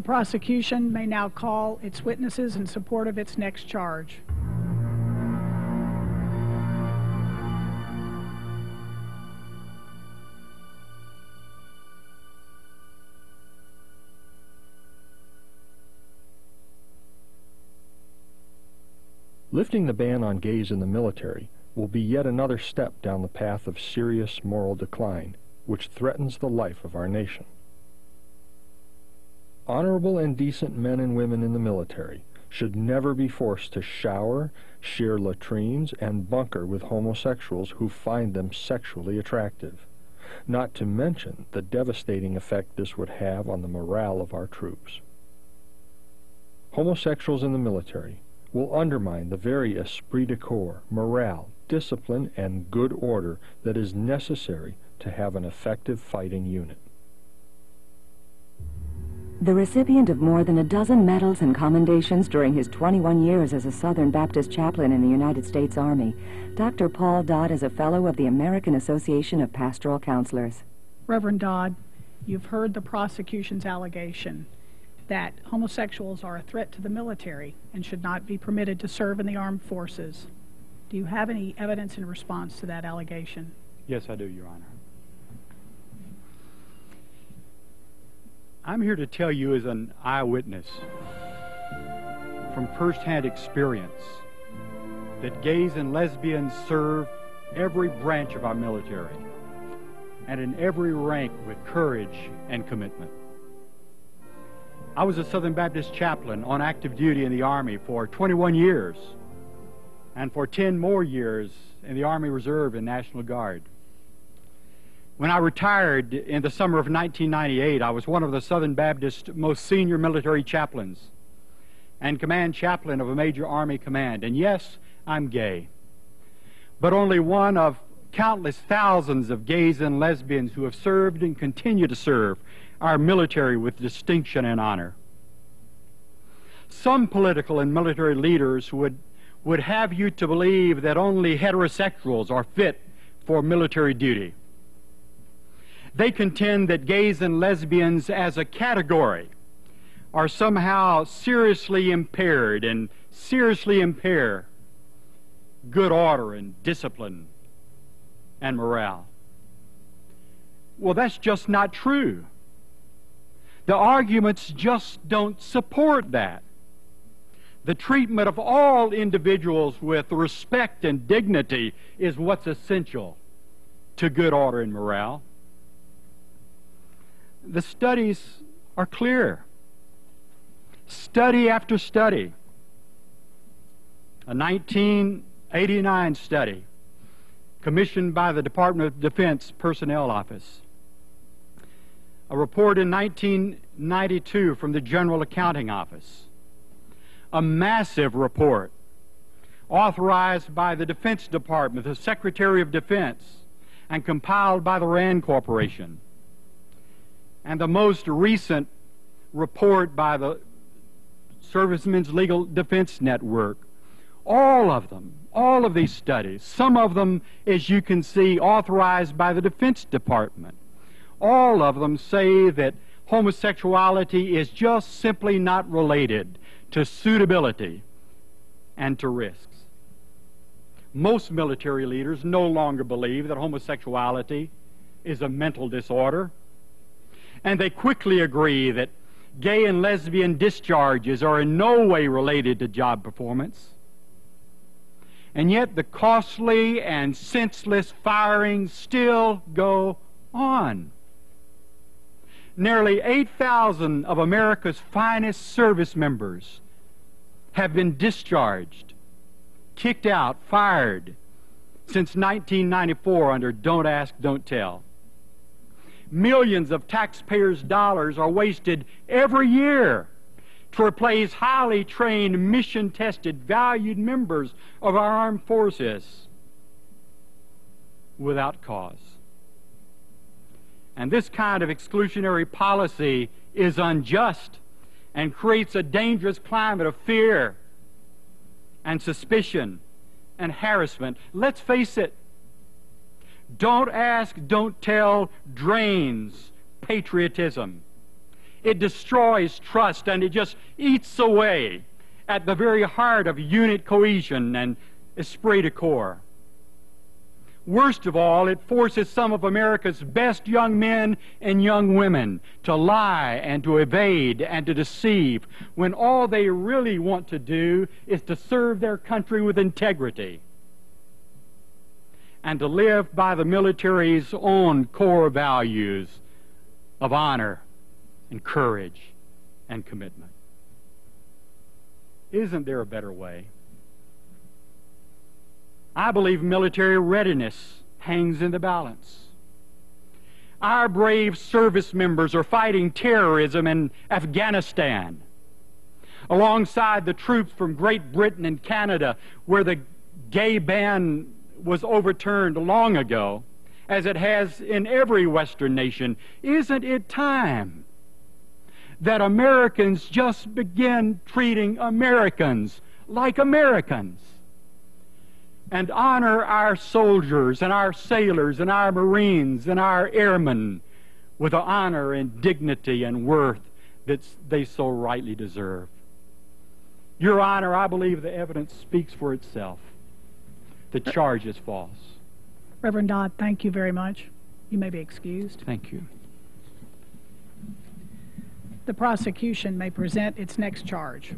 prosecution may now call its witnesses in support of its next charge. Lifting the ban on gays in the military will be yet another step down the path of serious moral decline, which threatens the life of our nation. Honorable and decent men and women in the military should never be forced to shower, share latrines, and bunker with homosexuals who find them sexually attractive, not to mention the devastating effect this would have on the morale of our troops. Homosexuals in the military will undermine the very esprit de corps, morale, discipline, and good order that is necessary to have an effective fighting unit. The recipient of more than a dozen medals and commendations during his 21 years as a Southern Baptist chaplain in the United States Army, Dr. Paul Dodd is a fellow of the American Association of Pastoral Counselors. Reverend Dodd, you've heard the prosecution's allegation that homosexuals are a threat to the military and should not be permitted to serve in the armed forces. Do you have any evidence in response to that allegation? Yes, I do, Your Honor. I'm here to tell you as an eyewitness from first-hand experience that gays and lesbians serve every branch of our military and in every rank with courage and commitment. I was a Southern Baptist chaplain on active duty in the Army for 21 years and for 10 more years in the Army Reserve and National Guard. When I retired in the summer of 1998, I was one of the Southern Baptist most senior military chaplains and command chaplain of a major Army command. And yes, I'm gay, but only one of countless thousands of gays and lesbians who have served and continue to serve our military with distinction and honor. Some political and military leaders would have you to believe that only heterosexuals are fit for military duty. They contend that gays and lesbians as a category are somehow seriously impaired and seriously impair good order and discipline and morale. Well, that's just not true. The arguments just don't support that. The treatment of all individuals with respect and dignity is what's essential to good order and morale. The studies are clear. Study after study. A 1989 study commissioned by the Department of Defense Personnel Office. A report in 1992 from the General Accounting Office. A massive report authorized by the Defense Department, the Secretary of Defense, and compiled by the RAND Corporation. And the most recent report by the Servicemen's Legal Defense Network. All of them, all of these studies, some of them, as you can see, authorized by the Defense Department. All of them say that homosexuality is just simply not related to suitability and to risks. Most military leaders no longer believe that homosexuality is a mental disorder, and they quickly agree that gay and lesbian discharges are in no way related to job performance. And yet the costly and senseless firings still go on. Nearly 8,000 of America's finest service members have been discharged, kicked out, fired since 1994 under Don't Ask, Don't Tell. Millions of taxpayers' dollars are wasted every year to replace highly trained, mission-tested, valued members of our armed forces without cause. And this kind of exclusionary policy is unjust and creates a dangerous climate of fear and suspicion and harassment. Let's face it, Don't Ask, Don't Tell drains patriotism. It destroys trust, and it just eats away at the very heart of unit cohesion and esprit de corps. Worst of all, it forces some of America's best young men and young women to lie and to evade and to deceive when all they really want to do is to serve their country with integrity and to live by the military's own core values of honor and courage and commitment. Isn't there a better way? I believe military readiness hangs in the balance. Our brave service members are fighting terrorism in Afghanistan, alongside the troops from Great Britain and Canada, where the gay ban was overturned long ago, as it has in every Western nation. Isn't it time that Americans just begin treating Americans like Americans and honor our soldiers and our sailors and our Marines and our airmen with the honor and dignity and worth that they so rightly deserve? Your Honor, I believe the evidence speaks for itself. The charge is false. Reverend Dodd, thank you very much. You may be excused. Thank you. The prosecution may present its next charge.